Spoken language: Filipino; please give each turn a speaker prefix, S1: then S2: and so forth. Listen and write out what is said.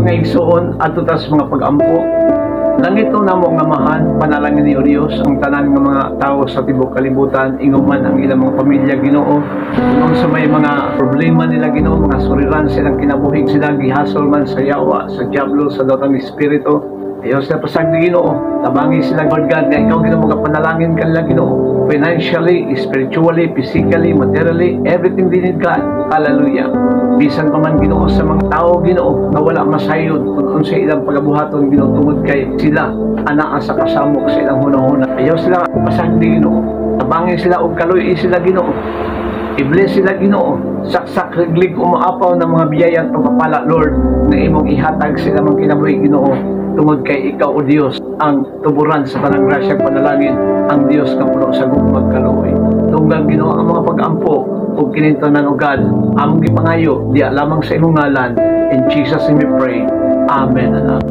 S1: mga igsoon at tutas mga pag-ampo. Langito na mo nga mahan, panalangin ni Diyos ang tanan ng mga tao sa tibok kalibutan, inguman ang ilang mga pamilya Ginoo. Kung sa may mga problema nila Ginoo, mga suriran silang kinabuhig sila, gihasol man sa yawa, sa diablo, sa datang espiritu. Ayaw sila pasagdi Ginoo, tabangi sila Lord God, na ikaw Ginoo mga panalangin kanila Ginoo. Financially, spiritually, physically, materially, everything they need God. Hallelujah. Bisan pa man Ginoo sa mga tao Ginoo na wala masayod kung sa ilang pagabuhaton Ginoo tungod kay sila anaa sa kasamok sa ilang hunahuna. Ayaw sila pasagdi Ginoo, tabangin sila og kaluy sila Ginoo, i-bless sila Ginoo, saksak reglig umaapaw ng mga biyaya at pagpapala Lord na imong ihatag sila mang kinabuhi Ginoo tungod kay ikaw o Dios ang tuburan sa tanang grasya panalangin, ang Dios nga puno sa gugmag kaluoy. Tunggang Ginoo ang mga pag-ampo ug kinintanan o God, among gipangayo diya lamang sa imong ngalan. In Jesus name we pray. Amen.